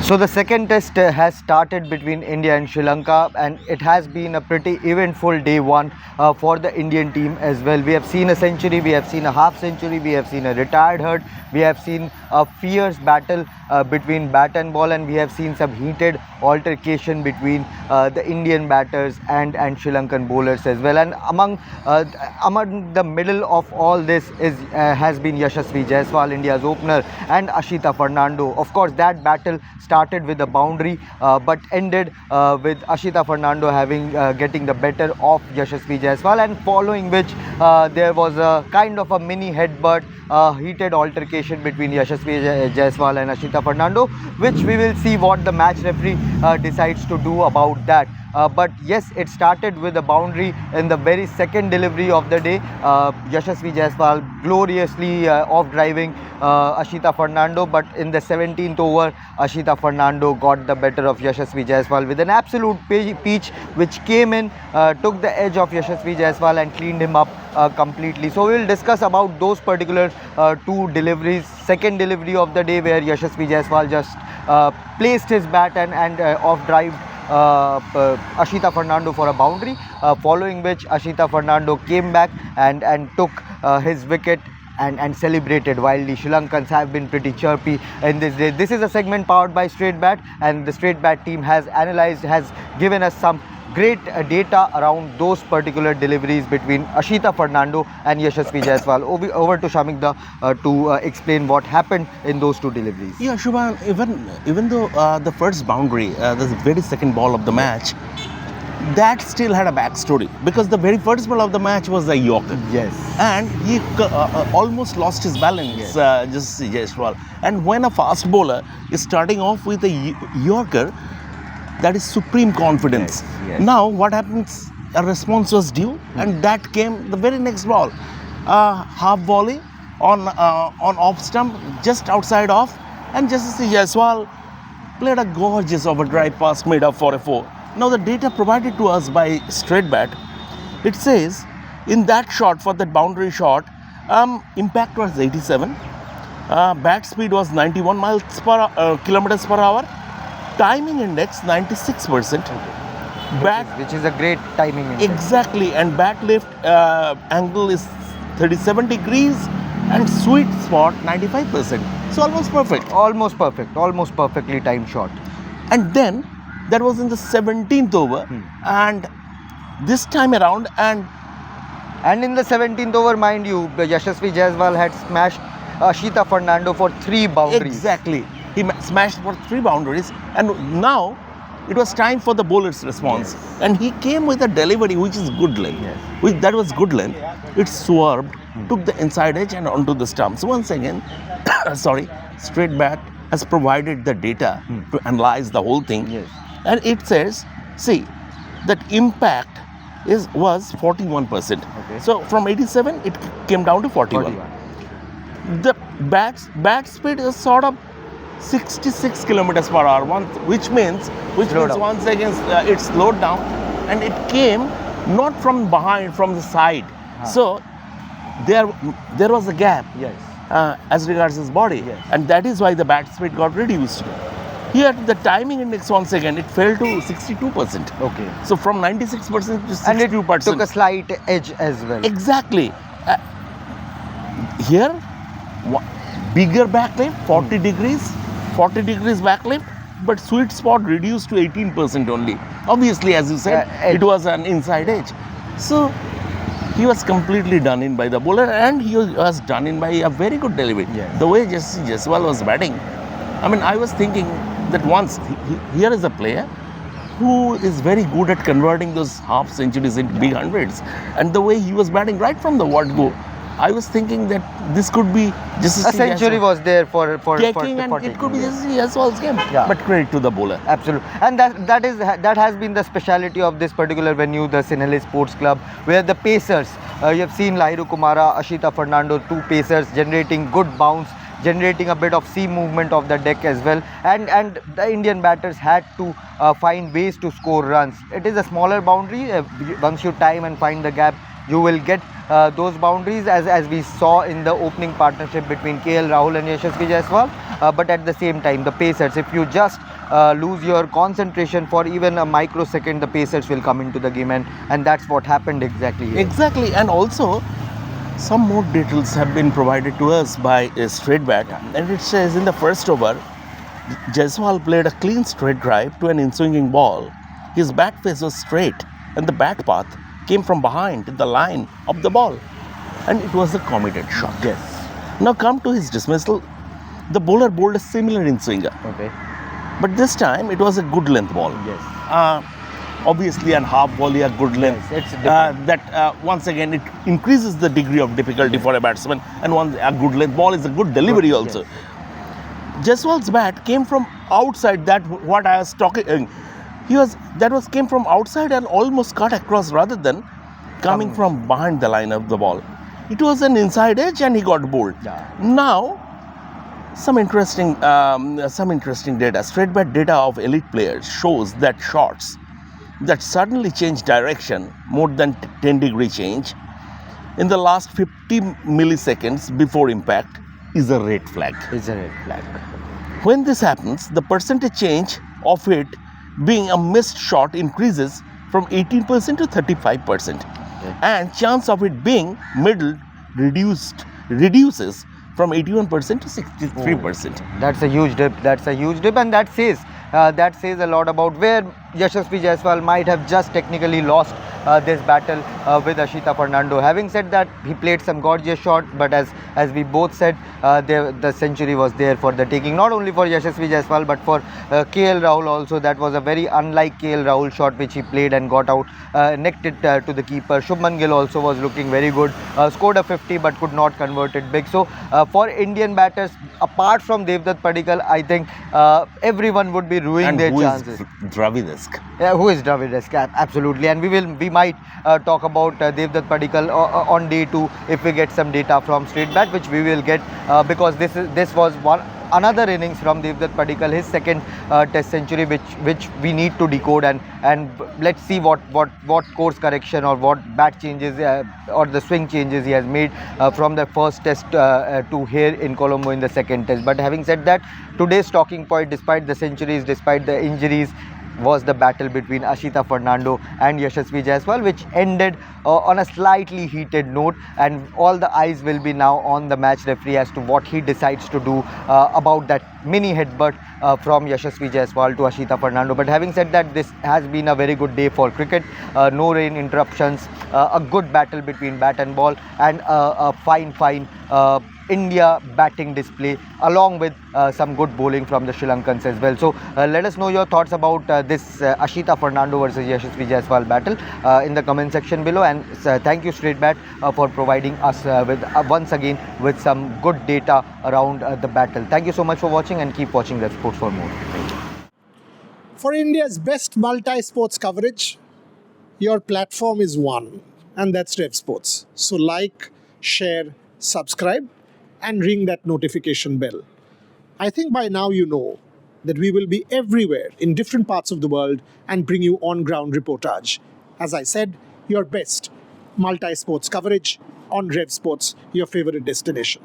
So the second test has started between India and Sri Lanka, and it has been a pretty eventful day one for the Indian team as well. We have seen a century, we have seen a half century, we have seen a retired hurt, we have seen a fierce battle between bat and ball, and we have seen some heated altercation between the Indian batters and Sri Lankan bowlers as well. And among the middle of all this has been Yashasvi Jaiswal, India's opener, and Ashita Fernando. Of course, that battle started with a boundary but ended with Ashita Fernando getting the better of Yashasvi Jaiswal, and following which there was a kind of a mini headbutt, heated altercation between Yashasvi Jaiswal and Ashita Fernando, which we will see what the match referee decides to do about that. But yes, it started with a boundary in the very second delivery of the day. Yashasvi Jaiswal gloriously off driving Ashita Fernando, but in the 17th over, Ashita Fernando got the better of Yashasvi Jaiswal with an absolute peach, which came in, took the edge of Yashasvi Jaiswal and cleaned him up completely. So we will discuss about those particular two deliveries. Second delivery of the day, where Yashasvi Jaiswal just placed his bat and off drive Ashita Fernando for a boundary, following which Ashita Fernando came back and took his wicket and celebrated wildly. Sri Lankans have been pretty chirpy in this day. This is a segment powered by Str8bat, and the Str8bat team has given us some great data around those particular deliveries between Ashita Fernando and Yashasvi Jaiswal. Over to Shamikda to explain what happened in those two deliveries. Yeah, Shubhan, even though the first boundary, the very second ball of the match, that still had a backstory, because the very first ball of the match was a Yorker. Yes. And he almost lost his balance, yes. Just Jaiswal. And when a fast bowler is starting off with a Yorker, that is supreme confidence. Yes, yes. Now what happens, a response was due, and that came the very next ball. Half volley on off stump, just outside off, and Yashasvi Jaiswal played a gorgeous overdrive pass made up for a 4. Now the data provided to us by Str8bat, it says in that shot, for that boundary shot, impact was 87, bat speed was 91 kilometers per hour, timing index 96%, which is a great timing index. Exactly, and bat lift angle is 37 degrees and sweet spot 95%. So almost perfect. Almost perfect. Almost perfectly timed shot. And then that was in the 17th over, and this time around, and in the 17th over, mind you, Yashasvi Jaiswal had smashed Ashita Fernando for 3 boundaries. Exactly. He smashed for 3 boundaries, and now it was time for the bowler's response. Yes. And he came with a delivery which is good length. Yes. That was good length. It swerved, took the inside edge and onto the stumps. Once again, Str8bat has provided the data to analyze the whole thing. Yes. And it says, see, that impact was 41%. Okay. So from 87, it came down to 41. The bat speed is sort of 66 kilometers per hour, which means once again it slowed down, and it came not from behind, from the side. So there was a gap. Yes. As regards his body, yes. And that is why the bat speed got reduced. Here the timing index, once again, it fell to 62%. Okay. So from 96% to 62%. And it took a slight edge as well. Exactly. Here, bigger backlift, 40 degrees backlift, but sweet spot reduced to 18% only. Obviously, as you said, it was an inside edge. So he was completely done in by the bowler, and he was done in by a very good delivery. Yes. The way Jaiswal was batting, I mean, I was thinking that once, here is a player who is very good at converting those half centuries into big hundreds, and the way he was batting right from the word go, I was thinking that this could be just a century was there for taking, and it could be Yashasvi Jaiswal's game. Yeah. But credit to the bowler. Absolutely, and that has been the speciality of this particular venue, the Sinhalese Sports Club, where the pacers, you have seen Lahiru Kumara, Ashita Fernando, 2 pacers generating good bounce, generating a bit of sea movement of the deck as well, and the Indian batters had to find ways to score runs. It is a smaller boundary. Once you time and find the gap, you will get those boundaries, as we saw in the opening partnership between KL Rahul and Yashasvi Jaiswal. But at the same time, the pacers, if you just lose your concentration for even a microsecond, the pacers will come into the game, and that's what happened exactly here. Exactly, and also some more details have been provided to us by Str8bat, and it says in the first over, Jaiswal played a clean straight drive to an in-swinging ball. His bat face was straight, and the bat path came from behind the line of the ball, and it was a committed shot. Yes. Now come to his dismissal. The bowler bowled a similar in-swinger, Okay. but this time it was a good length ball. Yes. Obviously, an half volley, a good length. Yes, it's different. That once again it increases the degree of difficulty for a batsman, and a good length ball is a good delivery Good, also. Jaiswal's bat came from outside. That what I was talking. Came from outside and almost cut across rather than coming from behind the line of the ball. It was an inside edge, and he got bowled. Yeah. Now, some interesting data. Str8bat data of elite players shows that shots that suddenly change direction, more than 10-degree change, in the last 50 milliseconds before impact is a red flag. It's a red flag. When this happens, the percentage change of it being a missed shot increases from 18% to 35%, and chance of it being middled reduces from 81% to 63%. That's a huge dip. And that says a lot about where Yashasvi Jaiswal might have just technically lost this battle with Ashita Fernando. Having said that, he played some gorgeous shot, but as we both said, the century was there for the taking. Not only for Yashasvi Jaiswal, but for KL Rahul also. That was a very unlike KL Rahul shot which he played and got out, necked it to the keeper. Shubman Gill also was looking very good. Scored a 50 but could not convert it big. So for Indian batters, apart from Devdutt Padikkal, I think everyone would be ruining their chances. Dravidesk. Yeah, who is Dravidesk? Absolutely, and we might talk about Devdutt Padikkal on day 2 if we get some data from Str8bat, which we will get because this was another innings from Devdutt Padikkal, his second Test century, which we need to decode, and let's see what course correction or what bat changes or the swing changes he has made from the first Test to here in Colombo in the second Test. But having said that, today's talking point, despite the centuries, despite the injuries, was the battle between Ashita Fernando and Yashasvi Jaiswal, which ended on a slightly heated note, and all the eyes will be now on the match referee as to what he decides to do about that mini headbutt from Yashasvi Jaiswal to Ashita Fernando. But having said that, this has been a very good day for cricket. No rain interruptions, a good battle between bat and ball, and a fine India batting display, along with some good bowling from the Sri Lankans as well. So let us know your thoughts about this Ashita Fernando versus Yashasvi Jaiswal battle in the comment section below, and thank you Str8bat for providing us with once again with some good data around the battle. Thank you so much for watching, and keep watching Revsportz for more. Thank you. For India's best multi-sports coverage, your platform is one, and that's Revsportz. So like, share, subscribe, and ring that notification bell. I think by now you know that we will be everywhere in different parts of the world and bring you on-ground reportage. As I said, your best multi-sports coverage on Revsportz, your favorite destination.